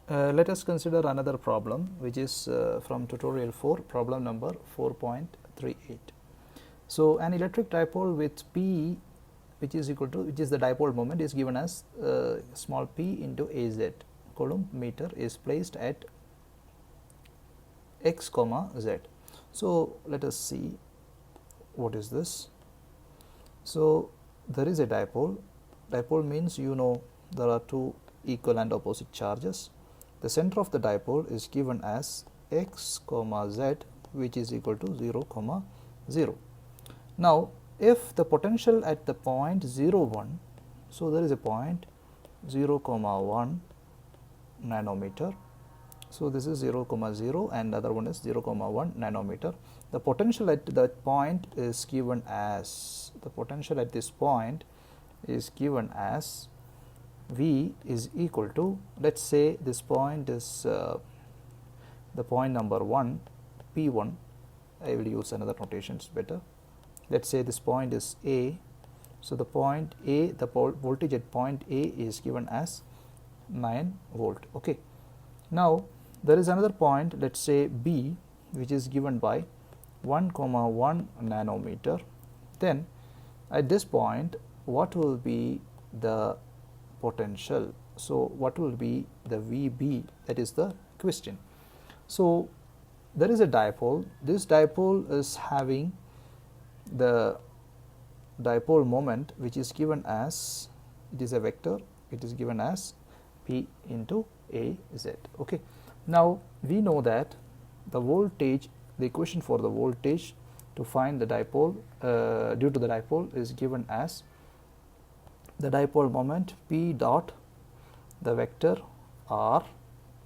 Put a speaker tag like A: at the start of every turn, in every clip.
A: Let us consider another problem, which is from tutorial 4, problem number 4.38. So an electric dipole with P, which is the dipole moment, is given as small p into Az coulomb meter, is placed at x comma z. So let us see what is this. So there is a dipole. Dipole means there are two equal and opposite charges. The center of the dipole is given as x comma z, which is equal to 0 comma 0. Now if the potential at the point 0 1, so there is a point 0 comma 1 nanometer, so this is 0 comma 0 and other one is 0 comma 1 nanometer. The potential at that point is given as, V is equal to, let's say this point is the point number 1, P1. I will use another notation, it's better. Let's say this point is A. So the point A, the voltage at point A is given as 9 volt. Okay. Now there is another point, let's say B, which is given by 1 comma 1 nanometer. Then at this point, what will be the potential? So what will be the VB? That is the question. So there is a dipole. This dipole is having the dipole moment, which is given as, it is a vector, it is given as P into Az. Okay. Now we know that the voltage, the equation for the voltage to find the dipole due to the dipole is given as the dipole moment P dot the vector R,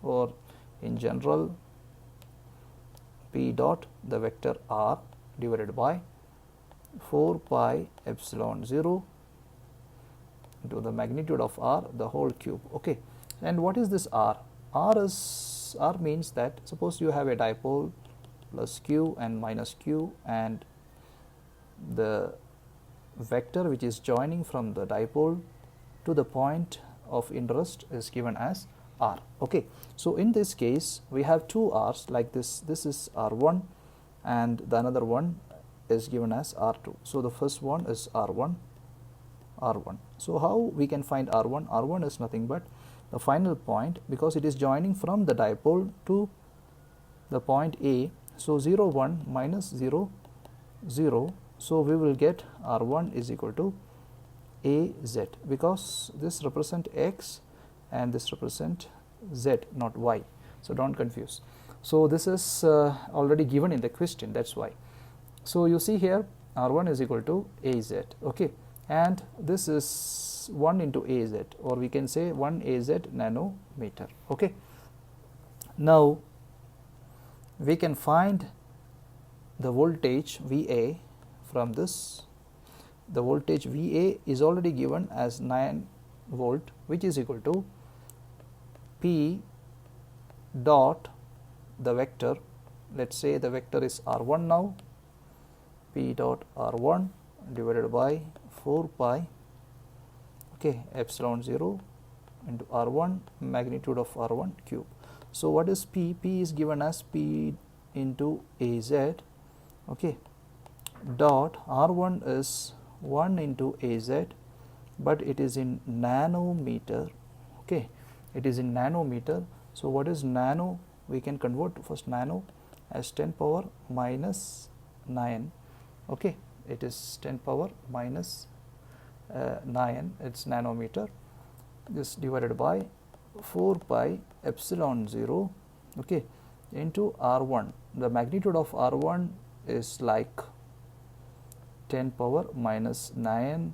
A: or in general P dot the vector R divided by 4 pi epsilon 0 into the magnitude of R, the whole cube. Okay. And what is this R? R means that, suppose you have a dipole plus q and minus q, and the vector which is joining from the dipole to the point of interest is given as R. Okay. So in this case we have two R's like this. This is R1 and the another one is given as R2. So the first one is R1. So how we can find R1? R1 is nothing but the final point, because it is joining from the dipole to the point A. So 0 1 minus 0 0. So we will get R1 is equal to Az, because this represent x and this represent z, not y. So don't confuse. So this is already given in the question, that's why. So you see here R1 is equal to Az. Okay. And this is 1 into Az, or we can say 1 Az nanometer. Okay. Now we can find the voltage VA from this. The voltage VA is already given as 9 volt, which is equal to P dot the vector. Let's say the vector is R1 now. P dot R1 divided by 4 pi, okay, epsilon 0 into R1 magnitude of R1 cube. So what is P? P is given as P into Az, okay, dot R1 is 1 into Az, but it is in nanometer. Okay, it is in nanometer. So what is nano? We can convert to first nano as 10 power minus 9. Okay, it is 10 power minus 9, it's nanometer. This divided by 4 pi epsilon 0, okay, into R1. The magnitude of R1 is like 10 power minus 9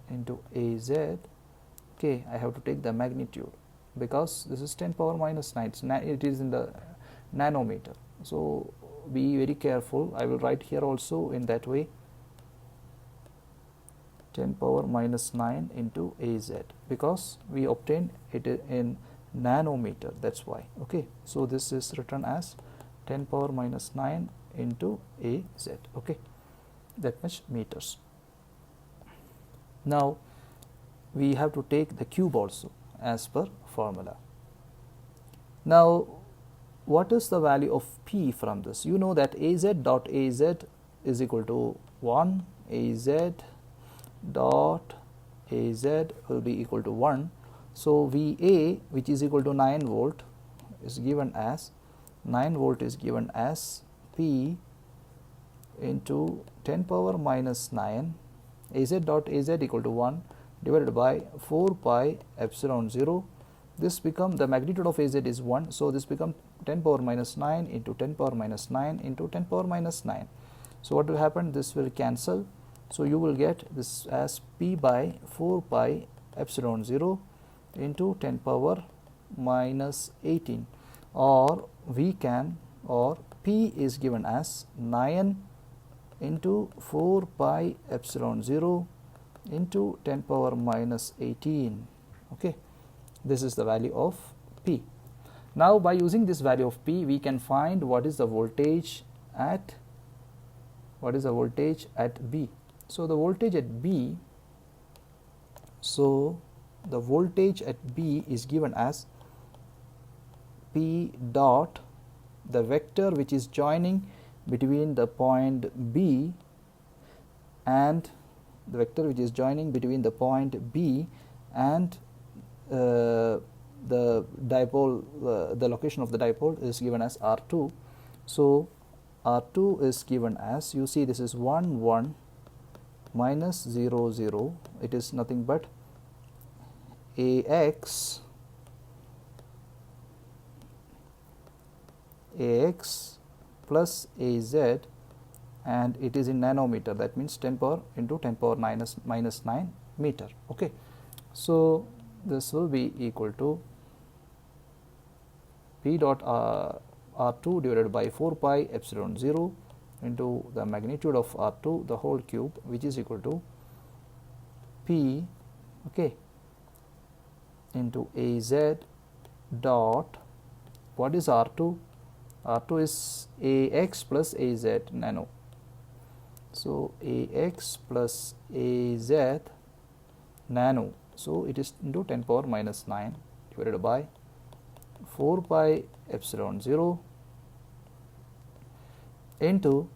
A: into Az. Okay, I have to take the magnitude because this is 10 power minus 9. It is in the nanometer. So be very careful. I will write here also in that way, 10 power minus 9 into Az, because we obtain it in nanometer, that's why. Okay, so this is written as 10 power minus 9 into Az. Okay, that much meters. Now we have to take the cube also as per formula. Now, what is the value of P from this? You know that Az dot Az is equal to 1, Az dot Az will be equal to 1. So, VA, which is equal to 9 volt, is given as 9 volt is given as P into 10 power minus 9 Az dot Az equal to 1 divided by 4 pi epsilon 0. This become, the magnitude of Az is 1, so this become 10 power minus 9 into 10 power minus 9 into 10 power minus 9. So what will happen? This will cancel. So you will get this as P by 4 pi epsilon 0 into 10 power minus 18, or we can, or P is given as 9 into 4 pi epsilon 0 into 10 power minus 18. Okay, this is the value of P. Now by using this value of P, we can find what is the voltage at B. So the voltage at B, is given as P dot, the vector which is joining between the point B and the dipole, the location of the dipole is given as R2. So R2 is given as, you see, this is 1 1 minus 0 0, it is nothing but AX plus AZ, and it is in nanometer, that means 10 power into 10 power minus 9 meter. Okay, so this will be equal to P dot R2 divided by 4 pi epsilon 0 into the magnitude of R2 the whole cube, which is equal to P, okay, into Az dot, what is R2? R2 is AX plus AZ nano. So AX plus AZ nano. So it is into 10 power minus 9 divided by 4 pi epsilon 0 into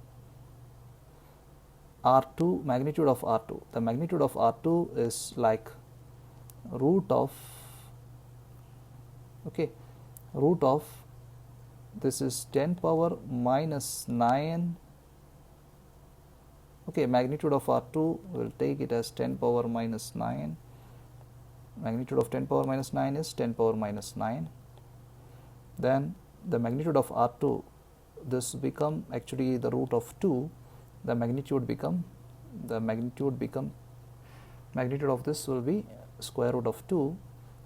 A: R2, magnitude of R2. The magnitude of R2 is like root of, okay, root of, this is 10 power minus 9, okay, magnitude of R2 will take it as 10 power minus 9, magnitude of 10 power minus 9 is 10 power minus 9, then the magnitude of R2, this become actually the root of 2, the magnitude of this will be square root of 2,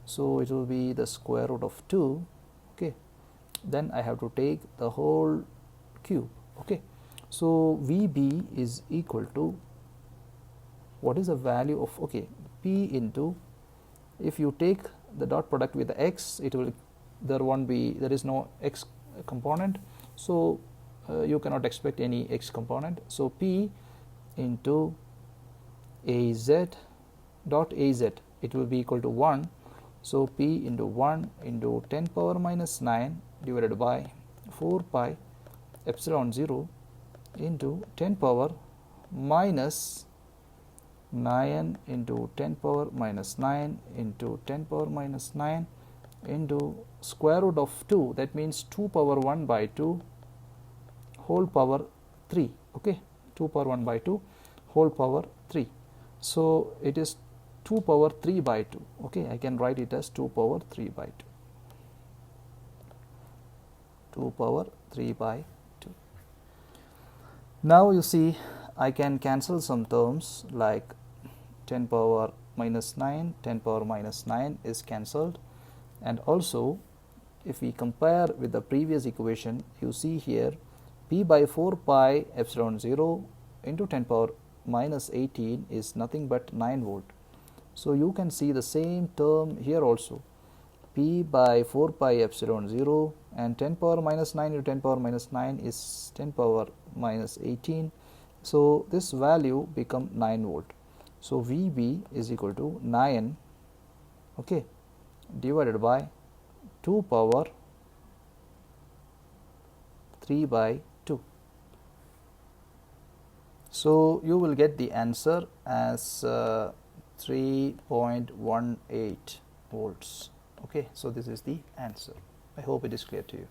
A: so it will be the square root of 2, okay, then I have to take the whole cube, okay. So VB is equal to, what is the value of, okay, P into, if you take the dot product with the X, it will, there is no X component, so you cannot expect any X component. So P into Az dot Az, it will be equal to 1. So P into 1 into 10 power minus 9 divided by 4 pi epsilon 0 into 10 power minus 9 into 10 power minus 9 into 10 power minus 9 into square root of 2, that means 2 power 1 by 2 whole power 3, okay, 2 power 1 by 2 whole power 3. So it is 2 power 3 by 2, okay, I can write it as 2 power 3 by 2, 2 power 3 by 2. Now you see, I can cancel some terms like 10 power minus 9, 10 power minus 9 is cancelled, and also if we compare with the previous equation, you see here P by 4 pi epsilon 0 into 10 power minus 18 is nothing but 9 volt. So you can see the same term here also, P by 4 pi epsilon 0 and 10 power minus 9 into 10 power minus 9 is 10 power minus 18. So this value become 9 volt. So VB is equal to 9, okay, divided by 2 power 3 by 2. So you will get the answer as 3.18 volts. Okay, so this is the answer. I hope it is clear to you.